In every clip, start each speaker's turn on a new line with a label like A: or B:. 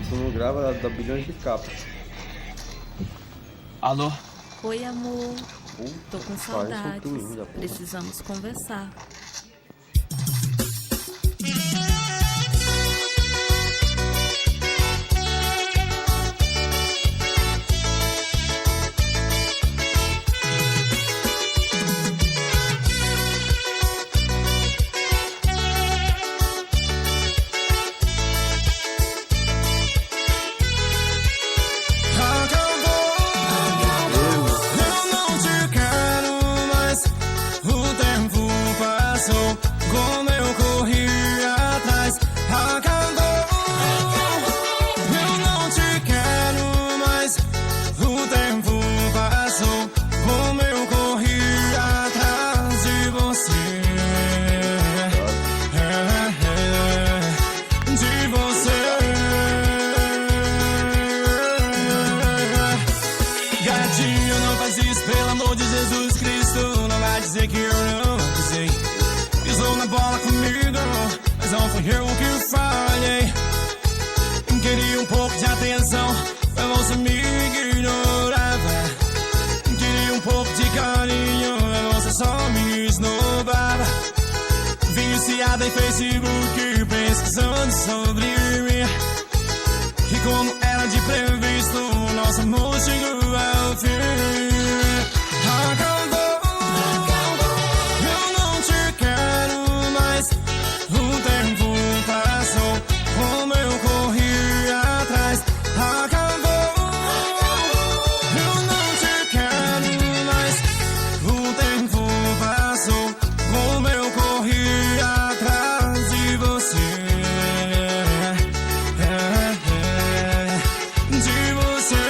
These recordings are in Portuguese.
A: Você não grava, dá bilhões de capas.
B: Alô?
C: Oi, amor. Tô com
A: Parece um
C: saudades.
A: Trilhões da porra.
C: Precisamos conversar.
D: Como eu corri atrás, acabou. Eu não te quero mais. O tempo passou. Como eu corri atrás de você, de você. Gatinho, não faz isso, pelo amor de Jesus Cristo. Não vai dizer que eu não avisei. Pisou na bola comigo, mas não fui eu que falhei. Queria um pouco de atenção, mas você me ignorava. Queria um pouco de carinho, mas você só me esnobava. Viciada em Facebook, pesquisando sobre mim. E como era de previsto, nosso amor chegou ao fim. Acabou. O tempo passou, como eu corri atrás, acabou. Eu não te quero mais. O tempo passou, como eu corri atrás de você, de você.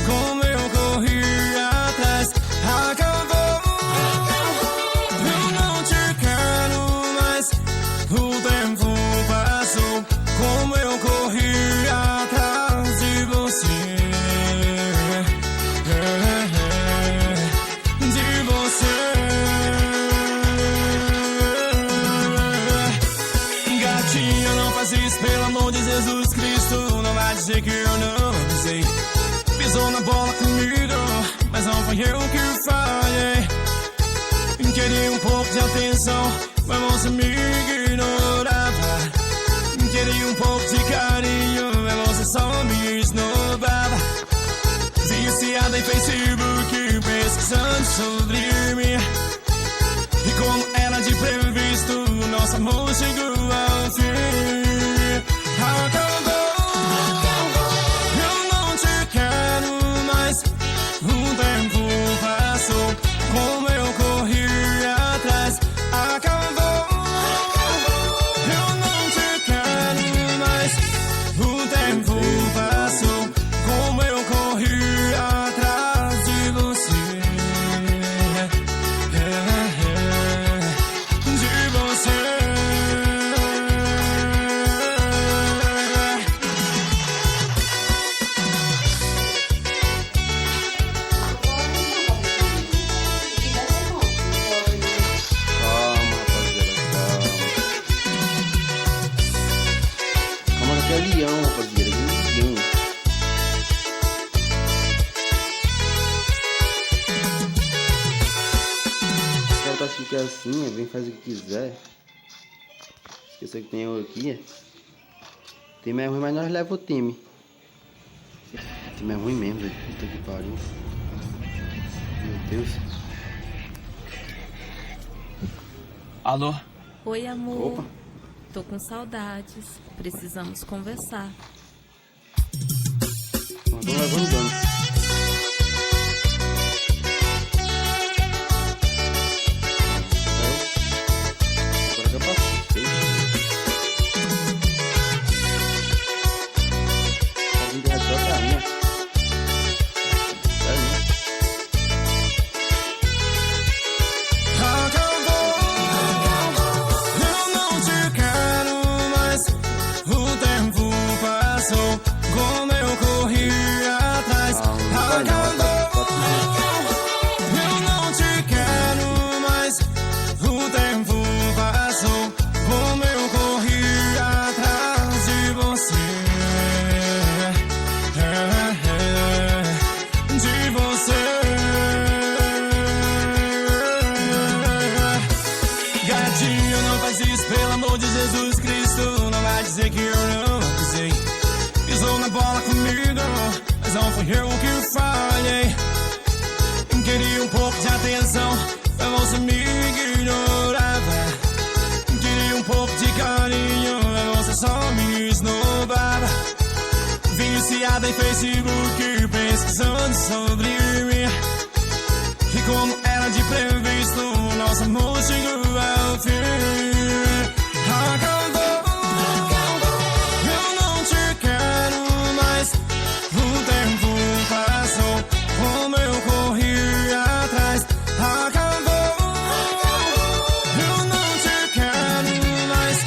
D: Como eu corri atrás, acabou. Eu não te quero mais. O tempo passou, como eu corri atrás de você, de você. Gatinho, não faz isso, pelo amor de Jesus Cristo. Não vai dizer que eu não avisei. Pisou na bola comigo, mas não foi eu que falhei. Queria um pouco de atenção, mas você me ignorava. Queria um pouco de carinho, mas você só me esnobava. Viciada em Facebook, pesquisando sobre mim. E como era de previsto, nosso amor chegou ao fim. Acabou. O tempo passou, como eu corri atrás, acabou. Eu não te quero mais. O tempo passou, como eu corri atrás de você, de você.
A: É leão, rapaziada, é leão. Esse cara tá achando que é assim, vem fazer o que quiser. Esqueceu que tem eu aqui. O time é ruim, mas nós leva o time. O time é ruim mesmo, velho. Puta que pariu. Meu Deus.
B: Alô?
C: Oi, amor.
A: Opa.
C: Tô com saudades. Precisamos conversar.
A: Nós vamos levando dano. Agora já passou.
D: dizer que eu não avisei. Pisou na bola comigo, mas não foi eu que falhei. Queria um pouco de atenção, mas você me ignorava. Queria um pouco de carinho, mas você só me esnobava. Viciada em Facebook, pesquisando sobre mim. E como era de previsto, nosso amor chegou ao fim. Acabou, eu não te quero mais. O tempo passou, como eu corri atrás. Acabou, eu não te quero mais.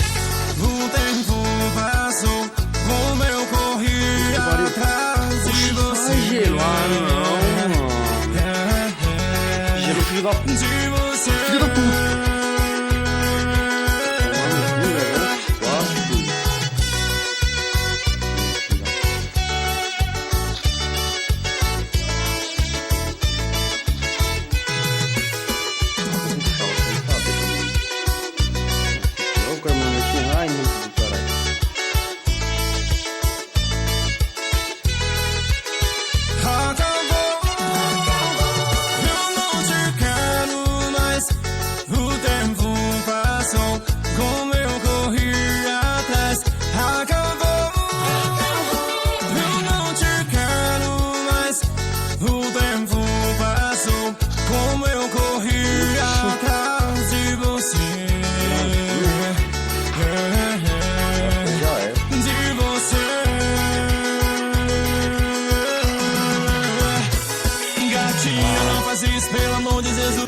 D: O tempo passou, como eu corri atrás de você.
A: Gelo, filho da puta.